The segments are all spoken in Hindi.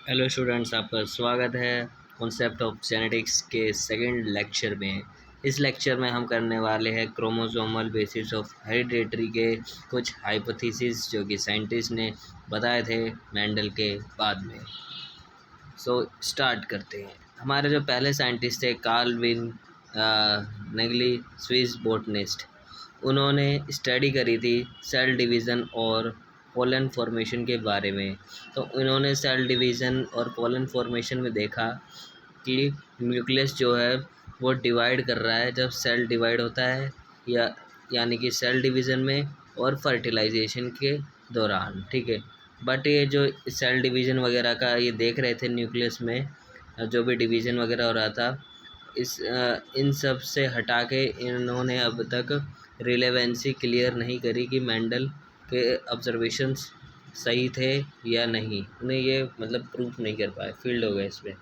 हेलो स्टूडेंट्स, आपका स्वागत है कॉन्सेप्ट ऑफ जेनेटिक्स के सेकंड लेक्चर में। इस लेक्चर में हम करने वाले हैं क्रोमोसोमल बेसिस ऑफ हेरिडेटरी के कुछ हाइपोथेसिस जो कि साइंटिस्ट ने बताए थे मेंडल के बाद में। स्टार्ट करते हैं। हमारे जो पहले साइंटिस्ट थे कार्ल नेगली, स्विस बोटनिस्ट, उन्होंने स्टडी करी थी सेल डिवीज़न और पोलन फॉर्मेशन के बारे में। तो इन्होंने सेल डिवीज़न और पोलन फॉर्मेशन में देखा कि न्यूक्लियस जो है वो डिवाइड कर रहा है जब सेल डिवाइड होता है, या यानी कि सेल डिवीज़न में और फर्टिलाइजेशन के दौरान। ठीक है, बट ये जो सेल डिवीज़न वगैरह का ये देख रहे थे न्यूक्लियस में जो भी डिवीज़न वगैरह हो रहा था, इन सब से हटा के इन्होंने अब तक रिलेवेंसी क्लियर नहीं करी कि मेंडल के ऑब्जर्वेशंस सही थे या नहीं। उन्हें ये मतलब प्रूफ नहीं कर पाए, फील्ड हो गए इस पर।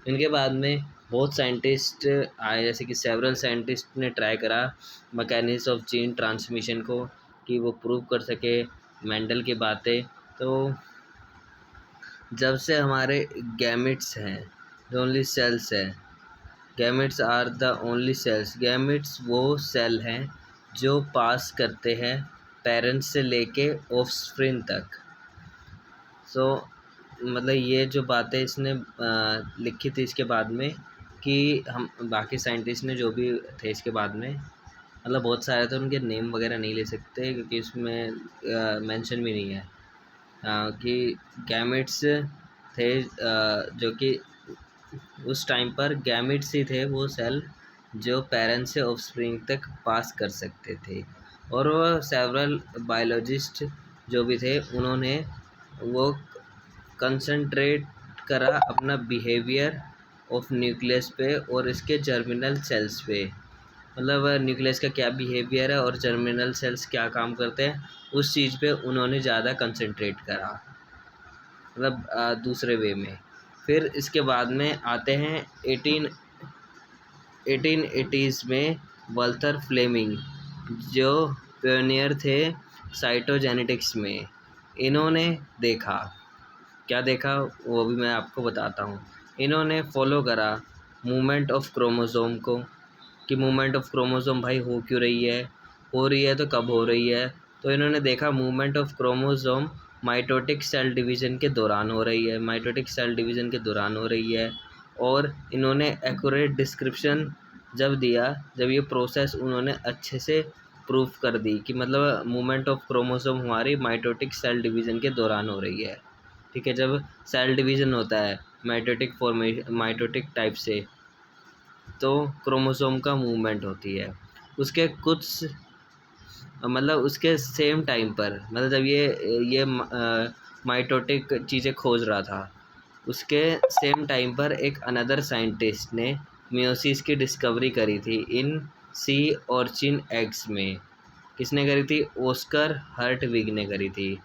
इनके बाद में बहुत साइंटिस्ट आए, जैसे कि सेवरल साइंटिस्ट ने ट्राई करा मैकेनिज्म ऑफ जीन ट्रांसमिशन को, कि वो प्रूव कर सके मेंडल की बातें। तो जब से हमारे गैमेट्स हैं, जो ओनली सेल्स हैं, gametes are the only cells. Gametes वो सेल हैं जो पास करते हैं पेरेंट्स से लेके ऑफस्प्रिंग तक। मतलब ये जो बातें इसने लिखी थी इसके बाद में, कि हम बाकी साइंटिस्ट ने जो भी थे इसके बाद में, मतलब बहुत सारे थे, उनके नेम वगैरह नहीं ले सकते क्योंकि इसमें मेंशन भी नहीं है कि गैमेट्स थे, जो कि उस टाइम पर गैमेट्स ही थे वो सेल जो पेरेंट्स से ऑफस्प्रिंग तक पास कर सकते थे। और वो सेवरल बायोलॉजिस्ट जो भी थे उन्होंने वो कंसंट्रेट करा अपना बिहेवियर ऑफ न्यूक्लियस पे और इसके जर्मिनल सेल्स पे। मतलब न्यूक्लियस का क्या बिहेवियर है और जर्मिनल सेल्स क्या काम करते हैं, उस चीज़ पे उन्होंने ज़्यादा कंसंट्रेट करा, मतलब दूसरे वे में। फिर इसके बाद में आते हैं 1880s में वल्थर फ्लेमिंग, जो पियोनियर थे साइटोजेनेटिक्स में। इन्होंने देखा, क्या देखा वो भी मैं आपको बताता हूँ। इन्होंने फॉलो करा मूवमेंट ऑफ क्रोमोसोम को, कि मूवमेंट ऑफ क्रोमोसोम भाई हो क्यों रही है, हो रही है तो कब हो रही है। तो इन्होंने देखा movement of chromosome mitotic cell division के दौरान हो रही है, माइटोटिक सेल डिवीज़न के दौरान हो रही है। और इन्होंने एक्यूरेट डिस्क्रिप्शन जब दिया, जब ये प्रोसेस उन्होंने अच्छे से प्रूफ कर दी कि मतलब मूवमेंट ऑफ क्रोमोसोम हमारी माइटोटिक सेल डिवीज़न के दौरान हो रही है। ठीक है, जब सेल डिवीज़न होता है माइटोटिक टाइप से, तो क्रोमोसोम का मूवमेंट होती है। उसके कुछ मतलब उसके सेम टाइम पर, मतलब जब ये माइटोटिक चीज़ें खोज रहा था, उसके सेम टाइम पर एक अनदर साइंटिस्ट ने मियोसिस की डिस्कवरी करी थी इन सी ऑर्चिन एग्स में। किसने करी थी? ऑस्कर हर्टविग ने करी थी।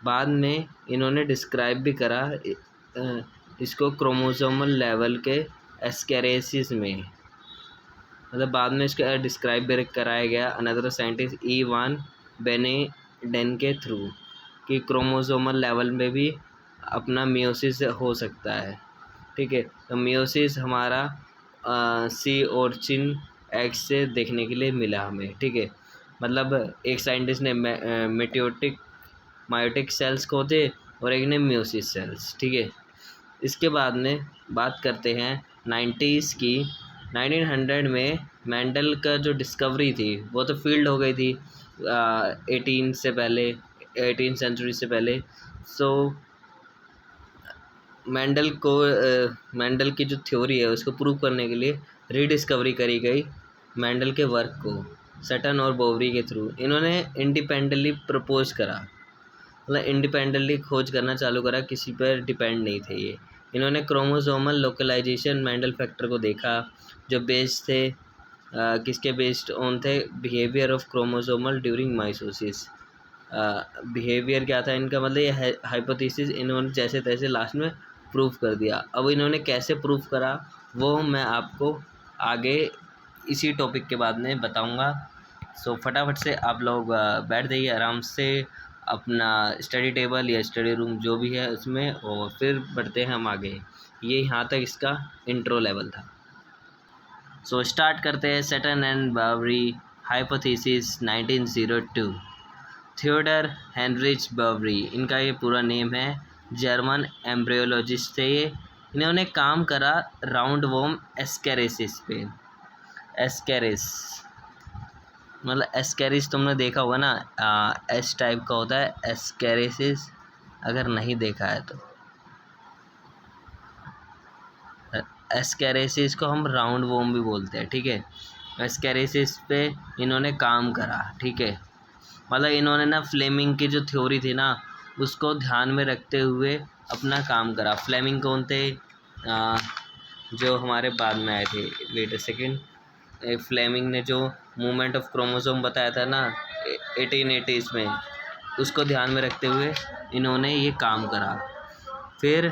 बाद में इन्होंने डिस्क्राइब भी करा इसको क्रोमोसोमल लेवल के एस्केरेसिस में। मतलब बाद में इसका डिस्क्राइब भी कराया गया अनदर साइंटिस्ट इवान बेनेडेन के थ्रू, कि क्रोमोसोमल लेवल में भी अपना मियोसिस हो सकता है। ठीक है, तो मियोसिस हमारा सी ऑर्चिन एग्स से देखने के लिए मिला हमें। ठीक है, मतलब एक साइंटिस्ट ने मायोटिक सेल्स खोजे और एक ने मियोसिस सेल्स। ठीक है, इसके बाद में बात करते हैं 90s की। 1900 में मेंडल का जो डिस्कवरी थी वो तो फील्ड हो गई थी 18 सेंचुरी से पहले। सो मेंडल की जो थ्योरी है उसको प्रूव करने के लिए रीडिस्कवरी करी गई मेंडल के वर्क को सटन और बोवरी के थ्रू। इन्होंने इंडिपेंडेंटली प्रपोज करा, मतलब इंडिपेंडेंटली खोज करना चालू करा, किसी पर डिपेंड नहीं थे ये। इन्होंने क्रोमोसोमल लोकलाइजेशन मेंडल फैक्टर को देखा, जो बेस्ड थे किसके बेस्ड ऑन थे? Behaviour of chromosomal during mitosis. Behaviour क्या था इनका, मतलब ये हाइपोथेसिस इन्होंने जैसे तैसे लास्ट में प्रूफ कर दिया। अब इन्होंने कैसे प्रूफ करा वो मैं आपको आगे इसी टॉपिक के बाद में बताऊंगा। फटाफट से आप लोग बैठ जाइए आराम से, अपना स्टडी टेबल या स्टडी रूम जो भी है उसमें, और फिर बढ़ते हैं हम आगे। ये यहाँ तक इसका इंट्रो लेवल था। सो स्टार्ट करते हैं। Sutton and Boveri hypothesis 1902। Theodor Heinrich Boveri, इनका ये पूरा नेम है, जर्मन एम्ब्रियोलॉजिस्ट थे ये। इन्होंने काम करा राउंड वॉर्म एस्केरिसिस पे। एस्केरिस मतलब एस्केरिस तुमने देखा होगा ना, एस टाइप का होता है एस्केरिसिस, अगर नहीं देखा है तो। एस्केरिसिस को हम राउंड वॉर्म भी बोलते हैं, ठीक है। एस्केरिसिस पे इन्होंने काम करा, ठीक है। मतलब इन्होंने ना फ्लेमिंग की जो थ्योरी थी ना उसको ध्यान में रखते हुए अपना काम करा। फ्लेमिंग कौन थे? जो हमारे बाद में आए थे, वेट अ सेकेंड। फ्लेमिंग ने जो मूवमेंट ऑफ क्रोमोसोम बताया था ना 1880s में, उसको ध्यान में रखते हुए इन्होंने ये काम करा। फिर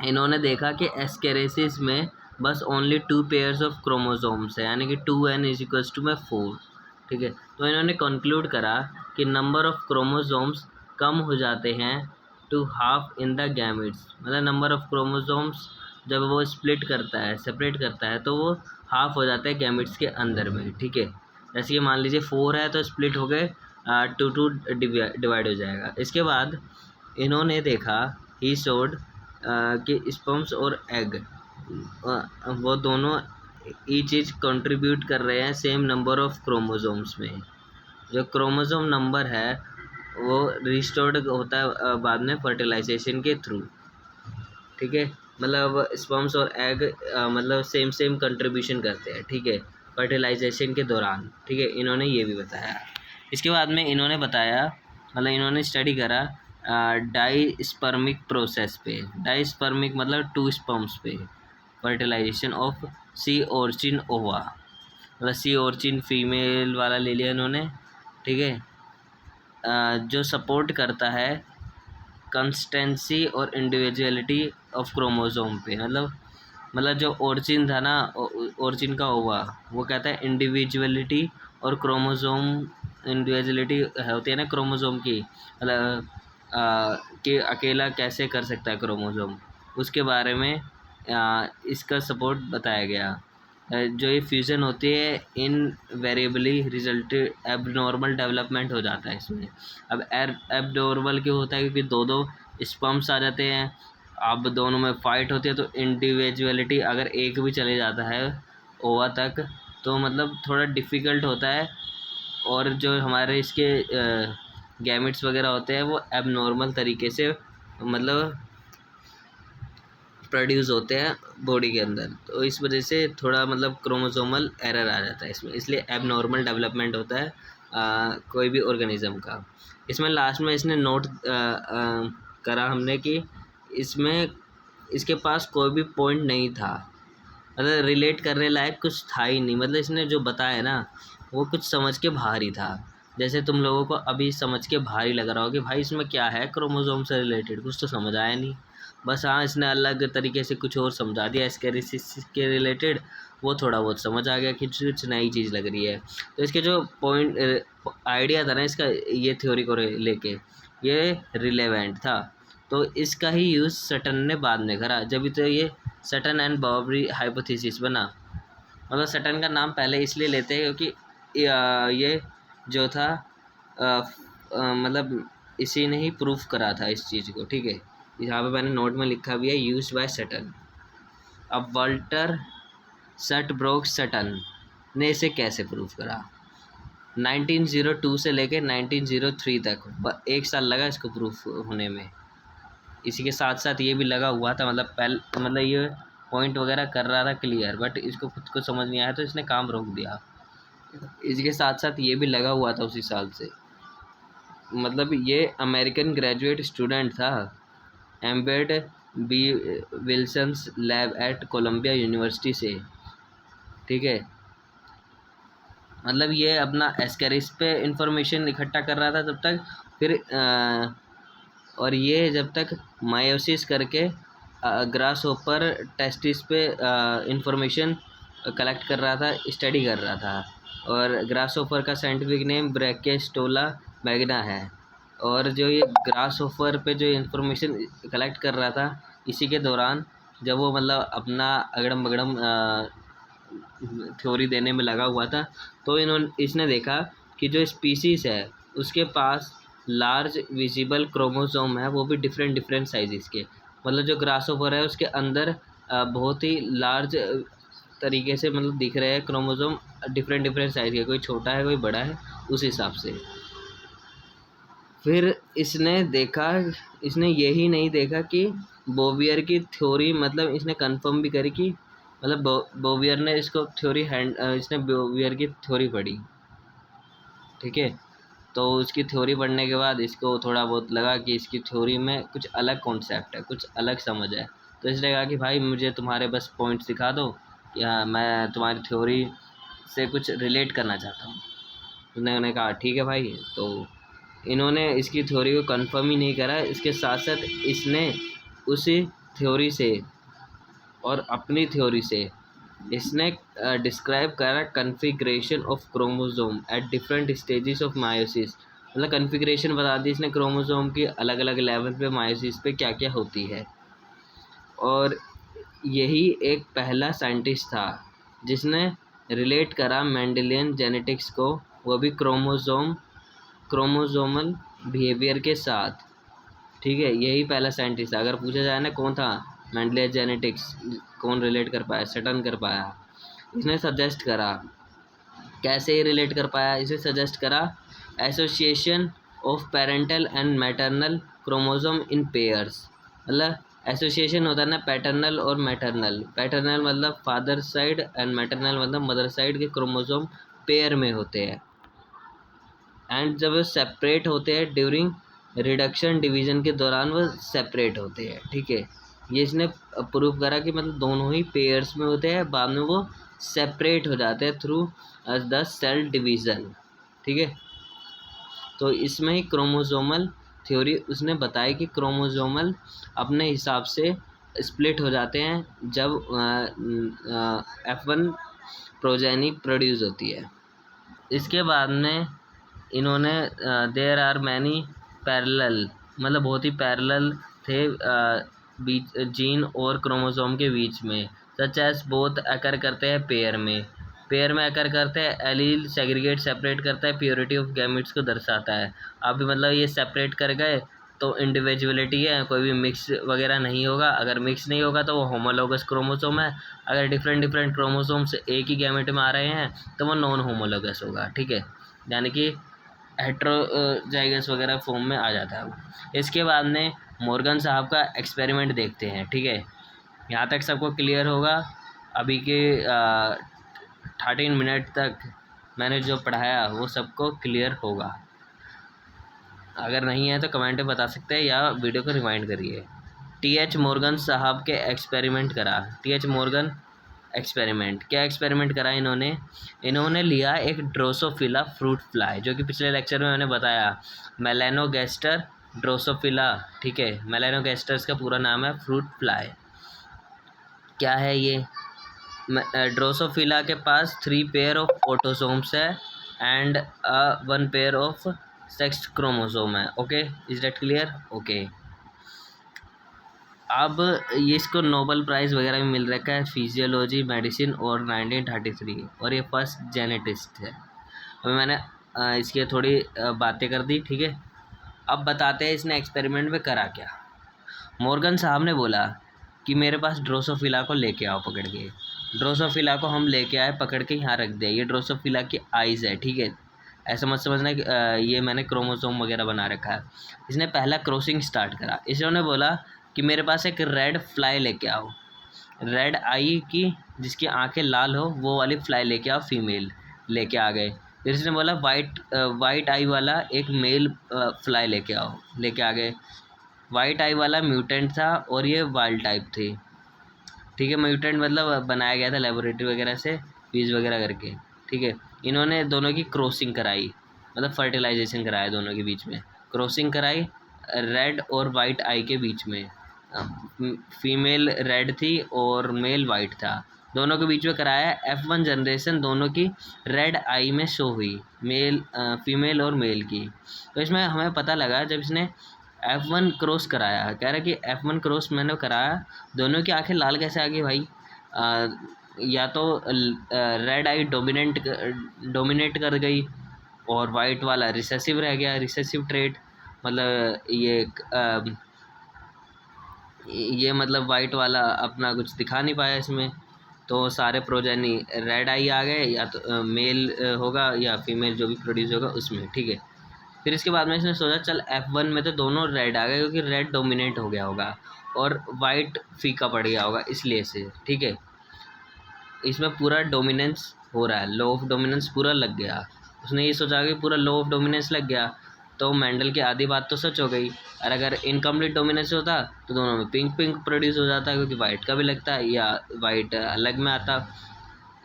इन्होंने देखा कि एस्केरेसिस में बस ओनली 2 पेयर्स ऑफ क्रोमोसोम्स है, यानी कि 2n इज इक्वल्स टू में 4, ठीक है। तो इन्होंने कंक्लूड करा कि नंबर ऑफ क्रोमोसोम्स कम हो जाते हैं to half in the gametes. मतलब नंबर ऑफ क्रोमोसोम्स जब वो स्प्लिट करता है, सेपरेट करता है, तो वो हाफ हो जाता है गैमेट्स के अंदर में, ठीक है। जैसे कि मान लीजिए 4 है तो स्प्लिट हो गए 2 डिवाइड हो जाएगा। इसके बाद इन्होंने देखा, ही शोड कि स्पर्म्स और एग वो दोनों ईच चीज़ कंट्रीब्यूट कर रहे हैं सेम नंबर ऑफ क्रोमोसोम्स में। जो क्रोमोसोम नंबर है वो रिस्टोर्ड होता है बाद में फर्टिलाइजेशन के थ्रू, ठीक है। मतलब स्पर्म्स और एग मतलब सेम कंट्रीब्यूशन करते हैं, ठीक है, फर्टिलाइजेशन के दौरान, ठीक है। इन्होंने ये भी बताया। इसके बाद में इन्होंने बताया, मतलब इन्होंने स्टडी करा डाई स्पर्मिक प्रोसेस पे। डाई स्पर्मिक मतलब 2 स्पर्म्स पे फर्टिलाइजेशन ऑफ सी ऑर्चिन ओवा। मतलब सी ऑर्चिन फीमेल वाला ले लिया इन्होंने, ठीक है। जो सपोर्ट करता है कंसिस्टेंसी और इंडिविजुअलिटी ऑफ क्रोमोसोम पे। मतलब जो ऑर्चिन था ना, ऑर्चिन का ओवा, वो कहता है इंडिविजुअलिटी और क्रोमोसोम, इंडिविजुअलिटी होती है ना क्रोमोसोम की, मतलब कि अकेला कैसे कर सकता है क्रोमोसोम, उसके बारे में इसका सपोर्ट बताया गया। जो ये फ्यूज़न होती है इन वेरिएबली रिजल्ट एबनॉर्मल डेवलपमेंट हो जाता है इसमें। अब एबनॉर्मल क्यों होता है? क्योंकि दो स्पर्म्स आ जाते हैं, अब दोनों में फाइट होती है, तो इंडिविजुअलिटी अगर एक भी चले जाता है ओवा तक तो मतलब थोड़ा डिफ़िकल्ट होता है, और जो हमारे इसके गैमेट्स वगैरह होते हैं वो एबनॉर्मल तरीके से मतलब प्रोड्यूस होते हैं बॉडी के अंदर, तो इस वजह से थोड़ा मतलब क्रोमोसोमल एरर आ जाता है इसमें, इसलिए एबनॉर्मल डेवलपमेंट होता है कोई भी ऑर्गेनिज्म का। इसमें लास्ट में इसने नोट करा हमने कि इसमें इसके पास कोई भी पॉइंट नहीं था, मतलब रिलेट करने लायक कुछ था ही नहीं। मतलब इसने जो बताया ना वो कुछ समझ के बाहर ही था। जैसे तुम लोगों को अभी समझ के बाहर ही लग रहा हो कि भाई इसमें क्या है, क्रोमोसोम से रिलेटेड कुछ तो समझ आया नहीं, बस हाँ इसने अलग तरीके से कुछ और समझा दिया एस्केरिसिस के रिलेटेड, वो थोड़ा बहुत समझ आ गया कि कुछ नई चीज़ लग रही है। तो इसके जो पॉइंट आइडिया था ना इसका, ये थ्योरी को लेके ये रिलेवेंट था, तो इसका ही यूज़ सटन ने बाद में करा। जब तो ये सटन एंड बावरी हाइपोथेसिस बना। मतलब सटन का नाम पहले इसलिए लेते हैं क्योंकि ये जो था मतलब इसी ने ही प्रूफ करा था इस चीज़ को, ठीक है। यहाँ पे मैंने नोट में लिखा भी है यूज्ड बाय सटन। अब वाल्टर सटब्रोक सटन ने इसे कैसे प्रूफ करा? 1902 से लेकर 1903 तक 1 साल लगा इसको प्रूफ होने में। इसी के साथ साथ ये भी लगा हुआ था, मतलब ये पॉइंट वगैरह कर रहा था क्लियर, बट इसको खुद को समझ नहीं आया तो इसने काम रोक दिया। इसके साथ साथ ये भी लगा हुआ था उसी साल से। मतलब ये अमेरिकन ग्रेजुएट स्टूडेंट था एम्बेड B Wilson's lab at Columbia University से, ठीक है। मतलब ये अपना एस्केरिस पे इंफॉर्मेशन इकट्ठा कर रहा था तब तक, फिर और ये जब तक मायोसिस करके ग्रास होपर टेस्टिस पे इंफॉर्मेशन कलेक्ट कर रहा था, स्टडी कर रहा था। और ग्रास होपर का साइंटिफिक नेम ब्रैकियोस्टोला मैग्ना है। और जो ये ग्रास ऑफर पे जो इन्फॉर्मेशन कलेक्ट कर रहा था, इसी के दौरान जब वो मतलब अपना अगड़म बगड़म थ्योरी देने में लगा हुआ था, तो इसने देखा कि जो स्पीसीज़ है उसके पास लार्ज विजिबल क्रोमोसोम है, वो भी डिफरेंट डिफरेंट साइज़ के। मतलब जो ग्रासहोफर है उसके अंदर बहुत ही लार्ज तरीके से मतलब दिख रहे हैं क्रोमोसोम, डिफरेंट डिफरेंट साइज़ के, कोई छोटा है कोई बड़ा है उस हिसाब से। फिर इसने यही नहीं देखा कि बोवियर की थ्योरी, मतलब इसने कंफर्म भी करी कि मतलब बोवियर ने इसको थ्योरी इसने बोवियर की थ्योरी पढ़ी, ठीक है। तो उसकी थ्योरी पढ़ने के बाद इसको थोड़ा बहुत लगा कि इसकी थ्योरी में कुछ अलग कॉन्सेप्ट है, कुछ अलग समझ है। तो इसने कहा कि भाई मुझे तुम्हारे बस पॉइंट्स दिखा दो, या मैं तुम्हारी थ्योरी से कुछ रिलेट करना चाहता हूँ। उन्होंने कहा ठीक है भाई। तो इन्होंने इसकी थ्योरी को कंफर्म ही नहीं करा, इसके साथ साथ इसने उसी थ्योरी से और अपनी थ्योरी से इसने डिस्क्राइब करा configuration of chromosome at different stages of meiosis. मतलब कन्फिग्रेशन बता दी इसने क्रोमोसोम की अलग अलग लेवल पे मायोसिस पे क्या क्या होती है। और यही एक पहला साइंटिस्ट था जिसने रिलेट करा मेंडेलियन जेनेटिक्स को, वो भी क्रोमोसोमल बिहेवियर के साथ, ठीक है। यही पहला साइंटिस्ट था। अगर पूछा जाए ना कौन था मेंडेलियन जेनेटिक्स, कौन रिलेट कर पाया, सटन कर पाया। इसने सजेस्ट करा, कैसे ही रिलेट कर पाया, इसे सजेस्ट करा association of parental and maternal chromosome in pairs. मतलब एसोसिएशन होता है ना पैटर्नल और मैटरनल, पैटर्नल मतलब फादर साइड एंड मैटरनल मतलब मदर साइड के क्रोमोसोम पेयर में होते हैं, एंड जब वो सेपरेट होते हैं ड्यूरिंग रिडक्शन डिवीज़न के दौरान वो सेपरेट होते हैं, ठीक है। ये इसने प्रूव करा कि मतलब दोनों ही पेयर्स में होते हैं, बाद में वो सेपरेट हो जाते हैं थ्रू द सेल डिवीज़न, ठीक है। तो इसमें ही क्रोमोसोमल थ्योरी उसने बताया कि क्रोमोसोमल अपने हिसाब से स्प्लिट हो जाते हैं जब F1 प्रोजेनी प्रोड्यूस होती है। इसके बाद में इन्होंने देयर आर मैनी पैरेलल, मतलब बहुत ही पैरेलल थे बीच जीन और क्रोमोसोम के बीच में, सच एस बोथ अकर करते हैं पेयर में अकर करते हैं। एलील सेग्रीगेट सेपरेट करता है, प्योरिटी ऑफ गैमेट्स को दर्शाता है। अब मतलब ये सेपरेट कर गए तो इंडिविजुअलिटी है, कोई भी मिक्स वगैरह नहीं होगा। अगर मिक्स नहीं होगा तो वो होमोलोगस क्रोमोसोम है। अगर डिफरेंट डिफरेंट क्रोमोसोम्स एक ही गैमेट में आ रहे हैं तो वो नॉन होमोलोगस होगा, ठीक है, यानी कि हेट्रोजाइगस वगैरह फॉर्म में आ जाता है वो। इसके बाद में मॉर्गन साहब का एक्सपेरिमेंट देखते हैं, ठीक है। यहाँ तक सबको क्लियर होगा। अभी के 13 मिनट तक मैंने जो पढ़ाया वो सबको क्लियर होगा। अगर नहीं है तो कमेंट में बता सकते हैं या वीडियो को रिवाइंड करिए। टी.एच. मॉर्गन साहब के एक्सपेरिमेंट करा। टी.एच. मॉर्गन एक्सपेरिमेंट, क्या एक्सपेरिमेंट करा इन्होंने लिया एक ड्रोसोफिला फ्रूट फ्लाई, जो कि पिछले लेक्चर में मैंने बताया, मेलानोगैस्टर ड्रोसोफिला, ठीक है। मेलानोगैस्टर्स का पूरा नाम है फ्रूट फ्लाई। क्या है ये? ड्रोसोफिला के पास 3 पेयर ऑफ ऑटोसोम्स है and 1 pair of sex chromosome है। Okay, is that clear? Okay. अब ये इसको नोबेल प्राइज़ वगैरह भी मिल रखा है फिजियोलॉजी मेडिसिन और 1933, और ये फर्स्ट जेनेटिस्ट है। अभी मैंने इसकी थोड़ी बातें कर दी, ठीक है। अब बताते हैं इसने एक्सपेरिमेंट में करा क्या। मॉर्गन साहब ने बोला कि मेरे पास ड्रोसोफिला को लेके आओ पकड़ के। ड्रोसोफिला को हम लेके आए, पकड़ के यहाँ रख दिया। ये ड्रोसोफिला की आइज़ है, ठीक है। ऐसा मत समझना कि ये मैंने क्रोमोसोम वगैरह बना रखा है। इसने पहला क्रॉसिंग स्टार्ट करा। इसने बोला कि मेरे पास एक रेड फ्लाई लेके आओ, रेड आई की जिसकी आंखें लाल हो वो वाली फ्लाई लेके आओ, फीमेल लेके आ गए। फिर इसने बोला वाइट आई वाला एक मेल फ्लाई लेके आ गए। वाइट आई वाला म्यूटेंट था और ये वाइल्ड टाइप थी, ठीक है। म्यूटेंट मतलब बनाया गया था लेबोरेटरी वगैरह से बीज वगैरह करके, ठीक है। इन्होंने दोनों की क्रॉसिंग कराई, मतलब फर्टिलाइजेशन कराया दोनों के बीच में, क्रॉसिंग कराई रेड और वाइट आई के बीच में। फीमेल रेड थी और मेल वाइट था। दोनों के बीच में कराया, F1 जनरेशन दोनों की रेड आई में शो हुई, फीमेल और मेल की। तो इसमें हमें पता लगा जब इसने F1 क्रॉस कराया, कह रहा है कि F1 क्रॉस मैंने कराया, दोनों की आंखें लाल कैसे आ गई भाई? या तो रेड आई डोमिनेट कर गई और वाइट वाला रिसेसिव रह गया, रिसेसिव ट्रेट, मतलब ये मतलब वाइट वाला अपना कुछ दिखा नहीं पाया इसमें, तो सारे प्रोजेनी रेड आई आ गए, या तो मेल होगा या फीमेल जो भी प्रोड्यूस होगा उसमें, ठीक है। फिर इसके बाद में इसने सोचा चल F1 में तो दोनों रेड आ गए क्योंकि रेड डोमिनेट हो गया होगा और वाइट फीका पड़ गया होगा इसलिए से, ठीक है। इसमें पूरा डोमिनेंस हो रहा है, लो ऑफ डोमिनेंस पूरा लग गया। उसने ये सोचा कि पूरा लो ऑफ डोमिनेंस लग गया तो मेंडल की आधी बात तो सच हो गई। और अगर इनकम्प्लीट डोमिनेंस होता तो दोनों में पिंक पिंक प्रोड्यूस हो जाता क्योंकि वाइट का भी लगता है या वाइट अलग में आता।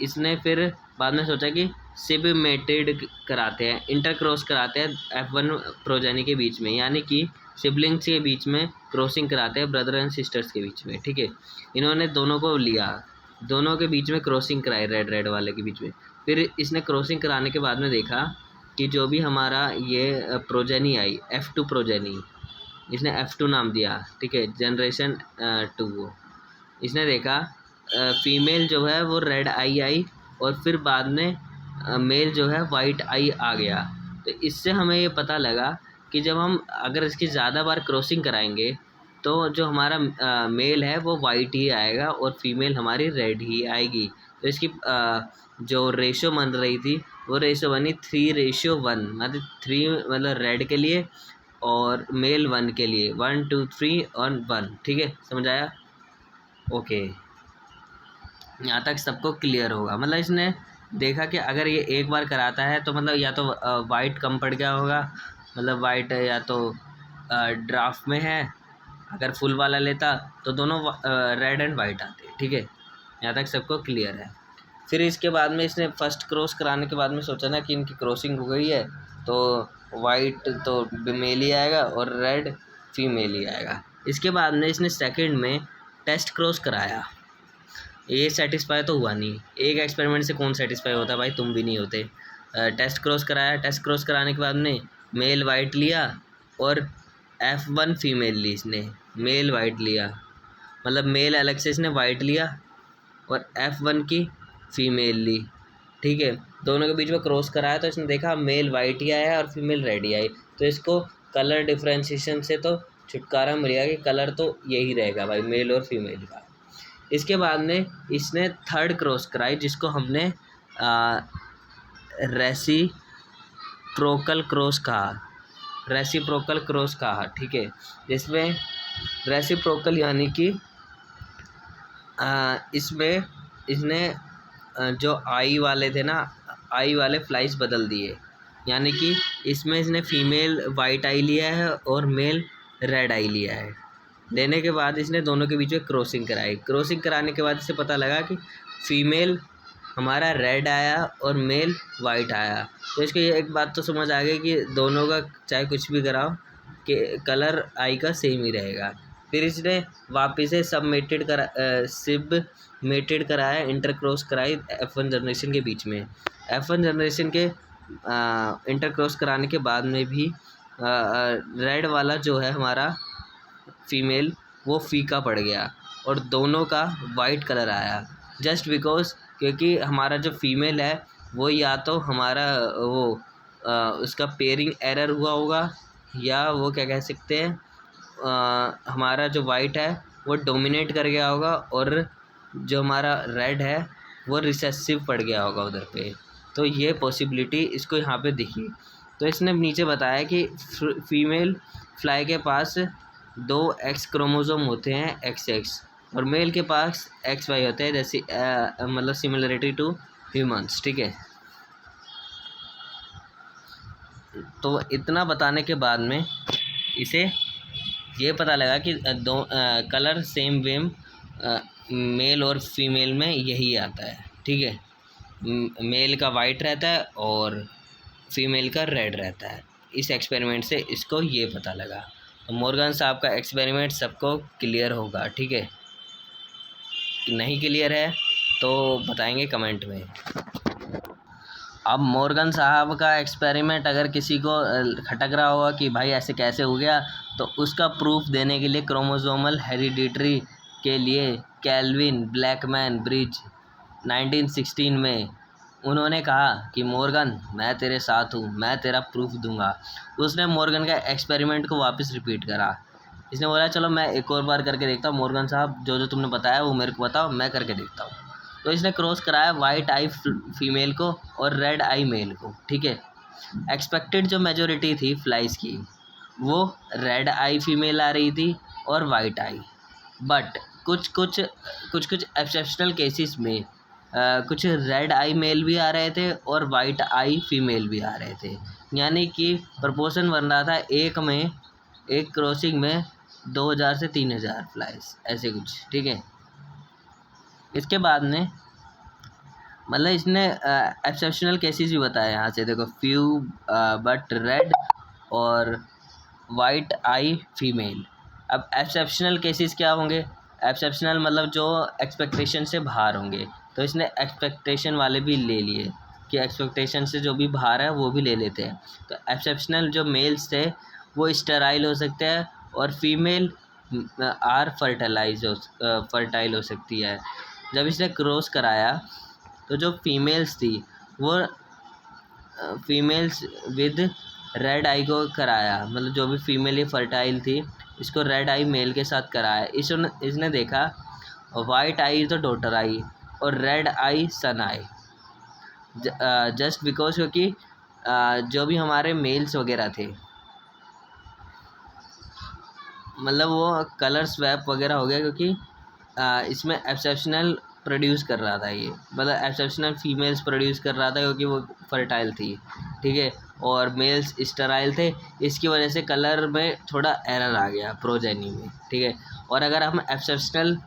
इसने फिर बाद में सोचा कि सिबमेटेड कराते हैं, इंटरक्रॉस कराते हैं F1 प्रोजेनी के बीच में, यानी कि सिबलिंग्स के बीच में क्रॉसिंग कराते हैं, ब्रदर एंड सिस्टर्स के बीच में, ठीक है। इन्होंने दोनों को लिया, दोनों के बीच में क्रॉसिंग कराई, रेड रेड वाले के बीच में। फिर इसने क्रॉसिंग कराने के बाद में देखा कि जो भी हमारा ये प्रोजेनी आई F2 प्रोजेनी, इसने F2 नाम दिया, ठीक है, जनरेशन 2। इसने देखा फीमेल जो है वो रेड आई और फिर बाद में मेल जो है वाइट आई आ गया। तो इससे हमें ये पता लगा कि जब हम अगर इसकी ज़्यादा बार क्रॉसिंग कराएंगे तो जो हमारा मेल है वो वाइट ही आएगा और फीमेल हमारी रेड ही आएगी। तो इसकी जो रेशो बन रही थी वो रेशो बनी 3:1, मतलब 3 मतलब रेड के लिए और मेल 1 के लिए, 1 2 3 और 1, ठीक है, समझ आया? ओके, यहाँ तक सबको क्लियर होगा। मतलब इसने देखा कि अगर ये एक बार कराता है तो मतलब या तो वाइट कम पड़ गया होगा, मतलब वाइट या तो ड्राफ्ट में है, अगर फुल वाला लेता तो दोनों रेड एंड वाइट आते, ठीक है। यहाँ तक सबको क्लियर है। फिर इसके बाद में इसने फर्स्ट क्रॉस कराने के बाद में सोचा ना कि इनकी क्रॉसिंग हो गई है तो वाइट तो मेल ही आएगा और रेड फीमेल ही आएगा। इसके बाद में इसने सेकंड में टेस्ट क्रॉस कराया, ये सेटिस्फाई तो हुआ नहीं। एक एक्सपेरिमेंट से कौन सेटिस्फाई होता है भाई, तुम भी नहीं होते। टेस्ट क्रॉस कराया, टेस्ट क्रॉस कराने के बाद में मेल वाइट लिया और F1 फीमेल ली इसने, मेल वाइट लिया, मतलब मेल अलग से इसने वाइट लिया और F1 की फीमेल ली, ठीक है। दोनों के बीच में क्रॉस कराया तो इसने देखा मेल वाइट ही आया और फीमेल रेड ही आई। तो इसको कलर डिफ्रेंशिएशन से तो छुटकारा मिल गया कि कलर तो यही रहेगा भाई, मेल और फीमेल का। इसके बाद में इसने थर्ड क्रॉस कराई जिसको हमने रेसिप्रोकल क्रॉस कहा, रेसिप्रोकल क्रॉस कहा, ठीक है। जिसमें रेसिप्रोकल यानी कि इसमें इसने जो आई वाले थे ना, आई वाले फ्लाइज बदल दिए, यानी कि इसमें इसने फीमेल वाइट आई लिया है और मेल रेड आई लिया है। लेने के बाद इसने दोनों के बीच में क्रॉसिंग कराई, क्रॉसिंग कराने के बाद इसे पता लगा कि फीमेल हमारा रेड आया और मेल वाइट आया। तो इसको ये एक बात तो समझ आ गई कि दोनों का चाहे कुछ भी कराओ कि कलर आई का सेम ही रहेगा। फिर इसने वापस से सिबमेटेड कराया, इंटरक्रॉस कराई F1 जनरेशन के बीच में। F1 जनरेशन के इंटरक्रॉस कराने के बाद में भी रेड वाला जो है हमारा फीमेल वो फीका पड़ गया और दोनों का वाइट कलर आया, जस्ट बिकॉज क्योंकि हमारा जो फीमेल है वो या तो हमारा वो उसका पेयरिंग एरर हुआ होगा या वो क्या कह सकते हैं हमारा जो वाइट है वो डोमिनेट कर गया होगा और जो हमारा रेड है वो रिसेसिव पड़ गया होगा उधर पे। तो ये पॉसिबिलिटी इसको यहाँ पे दिखी। तो इसने नीचे बताया कि फीमेल फ्लाई के पास 2 X क्रोमोसोम होते हैं XX और मेल के पास XY होते हैं, जैसे मतलब सिमिलरिटी टू ह्यूमंस, ठीक है। तो इतना बताने के बाद में इसे ये पता लगा कि दो कलर सेम वेम मेल और फीमेल में यही आता है, ठीक है। मेल का वाइट रहता है और फीमेल का रेड रहता है। इस एक्सपेरिमेंट से इसको ये पता लगा। तो मॉर्गन साहब का एक्सपेरिमेंट सबको क्लियर होगा, ठीक है। नहीं क्लियर है तो बताएंगे कमेंट में। अब मॉर्गन साहब का एक्सपेरिमेंट अगर किसी को खटक रहा होगा कि भाई ऐसे कैसे हो गया, तो उसका प्रूफ देने के लिए क्रोमोसोमल हेरिडिटरी के लिए कैल्विन ब्लैकमैन ब्रिज 1916 में उन्होंने कहा कि मॉर्गन मैं तेरे साथ हूँ, मैं तेरा प्रूफ दूंगा। उसने मॉर्गन का एक्सपेरिमेंट को वापस रिपीट करा। इसने बोला चलो मैं एक और बार करके देखता हूँ, मॉर्गन साहब जो जो तुमने बताया वो मेरे को बताओ, मैं करके देखता हूँ। तो इसने क्रॉस कराया वाइट आई फीमेल को और रेड आई मेल को, ठीक है। एक्सपेक्टेड जो मेजोरिटी थी फ्लाइज की वो रेड आई फीमेल आ रही थी और वाइट आई, बट कुछ कुछ एक्सेप्शनल केसेस में कुछ रेड आई मेल भी आ रहे थे और वाइट आई फीमेल भी आ रहे थे। यानी कि प्रपोर्शन बन रहा था एक क्रॉसिंग में 2000 से 3000 फ्लाइज, ऐसे कुछ, ठीक है। इसके बाद में मतलब इसने एक्सेप्शनल केसेस भी बताए यहाँ से, देखो फ्यू बट रेड और वाइट आई फीमेल। अब एक्सेप्शनल केसेस क्या होंगे? एक्सेप्शनल मतलब जो एक्सपेक्टेशन से बाहर होंगे, तो इसने एक्सपेक्टेशन वाले भी ले लिए कि एक्सपेक्टेशन से जो भी बाहर है वो भी ले लेते हैं। तो एक्सेप्शनल जो मेल्स थे वो स्टेराइल हो सकते हैं और फीमेल आर फर्टाइल हो सकती है। जब इसने क्रॉस कराया तो जो फीमेल्स थी वो फीमेल्स विद रेड आई को कराया, मतलब जो भी फीमेल ये फर्टाइल थी इसको रेड आई मेल के साथ कराया। इसने देखा वाइट आई तो डॉटर आई और red eye son eye, just because क्योंकि जो भी हमारे मेल्स वगैरह थे मतलब वो कलर स्वैप वगैरह हो गया, क्योंकि इसमें एक्सेप्शनल प्रोड्यूस कर रहा था ये, मतलब एक्सेप्शनल फीमेल्स प्रोड्यूस कर रहा था क्योंकि वो फर्टाइल थी, ठीक है, और मेल्स स्टेराइल थे। इसकी वजह से कलर में थोड़ा एरर आ गया प्रोजेनी में, ठीक है। और अगर हम एक्सेप्शनल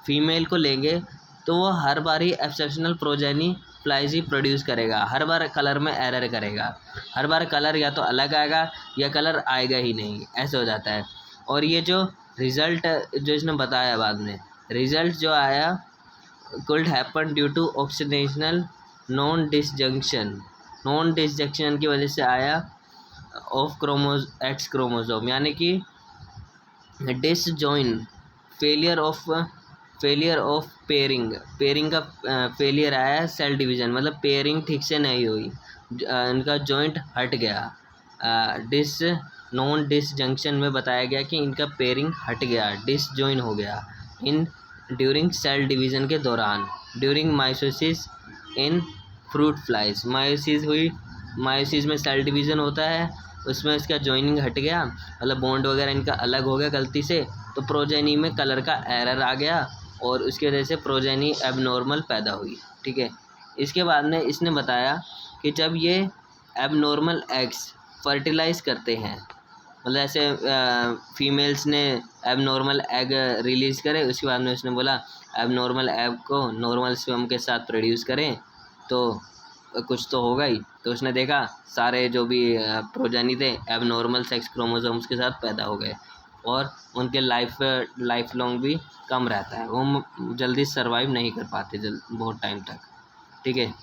फीमेल को लेंगे तो वो हर बार ही एक्सेप्शनल प्रोजेनी फ्लाइज ही प्रोड्यूस करेगा, हर बार कलर में एरर करेगा, हर बार कलर या तो अलग आएगा या कलर आएगा ही नहीं, ऐसे हो जाता है। और ये जो रिज़ल्ट जो इसने बताया बाद में, रिज़ल्ट जो आया could happen due to oxidational non disjunction की वजह से आया ऑफ एक्स क्रोमोसोम, यानी कि डिसजॉइन फेलियर ऑफ पेयरिंग का फेलियर आया, सेल डिवीज़न मतलब पेयरिंग ठीक से नहीं हुई, इनका जॉइंट हट गया। नॉन डिसजंक्शन में बताया गया कि इनका पेयरिंग हट गया, डिसजॉइन हो गया इन ड्यूरिंग सेल डिवीज़न के दौरान, during meiosis in fruit flies. Meiosis हुई, मायोसिस में सेल डिवीज़न होता है, उसमें इसका जॉइनिंग हट गया, मतलब बॉन्ड वगैरह इनका अलग हो गया गलती से, तो प्रोजेनी में कलर का एरर आ गया और उसकी वजह से प्रोजेनी एबनॉर्मल पैदा हुई, ठीक है। इसके बाद में इसने बताया कि जब ये एबनॉर्मल एग्स फर्टिलाइज़ करते हैं, मतलब ऐसे फीमेल्स ने एबनॉर्मल एग रिलीज़ करे, उसके बाद में उसने बोला एबनॉर्मल एग को नॉर्मल स्पर्म के साथ प्रोड्यूस करें तो कुछ तो होगा ही। तो उसने देखा सारे जो भी प्रोजेनी थे एबनॉर्मल सेक्स क्रोमोसोम्स के साथ पैदा हो गए और उनके लाइफ लॉन्ग भी कम रहता है, वो जल्दी सर्वाइव नहीं कर पाते बहुत टाइम तक, ठीक है।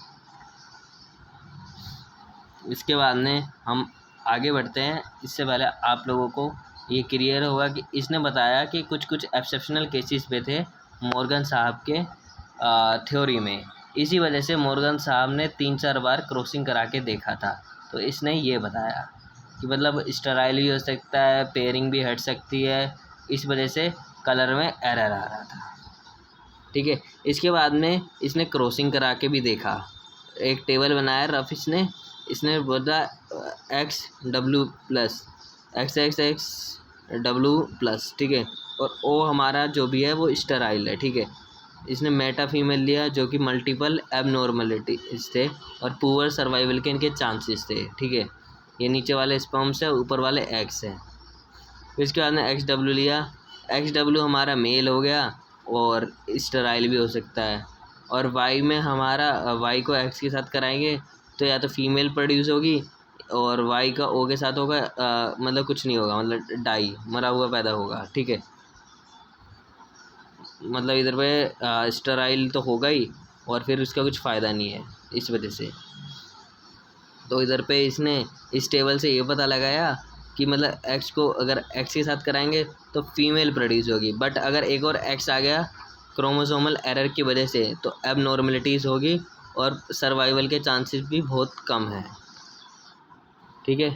इसके बाद में हम आगे बढ़ते हैं। इससे पहले आप लोगों को ये क्लियर होगा कि इसने बताया कि कुछ एक्सेप्शनल केसेस पे थे मॉर्गन साहब के थ्योरी में, इसी वजह से मॉर्गन साहब ने 3-4 बार क्रॉसिंग करा के देखा था। तो इसने ये बताया कि मतलब स्टेराइल भी हो सकता है, पेयरिंग भी हट सकती है, इस वजह से कलर में एरर आ रहा था, ठीक है। इसके बाद में इसने क्रॉसिंग करा के भी देखा, एक टेबल बनाया रफ इसने बोला XXX ठीक है, और ओ हमारा जो भी है वो स्टेराइल है, ठीक है। इसने मेटा फीमेल लिया जो कि मल्टीपल एबनॉर्मलिटीज थे और पुअर सर्वाइवल के इनके चांसेस थे, ठीक है। ये नीचे वाले स्पर्म्स है, ऊपर वाले एग्स हैं। फिर इसके बाद में XW लिया, XW हमारा मेल हो गया और स्टेराइल भी हो सकता है। और वाई में हमारा वाई को एक्स के साथ कराएंगे तो या तो फीमेल प्रोड्यूस होगी और वाई का ओ के साथ होगा, मतलब कुछ नहीं होगा, मतलब डाई मरा हुआ पैदा होगा, ठीक है। मतलब इधर पे स्टेराइल तो होगा ही, और फिर उसका कुछ फ़ायदा नहीं है इस वजह से। तो इधर पे इसने इस टेबल से ये पता लगाया कि मतलब एक्स को अगर एक्स के साथ कराएंगे तो फीमेल प्रोड्यूस होगी, बट अगर एक और एक्स आ गया क्रोमोसोमल एरर की वजह से तो एबनॉर्मलिटीज़ होगी और सर्वाइवल के चांसेस भी बहुत कम हैं। ठीक है।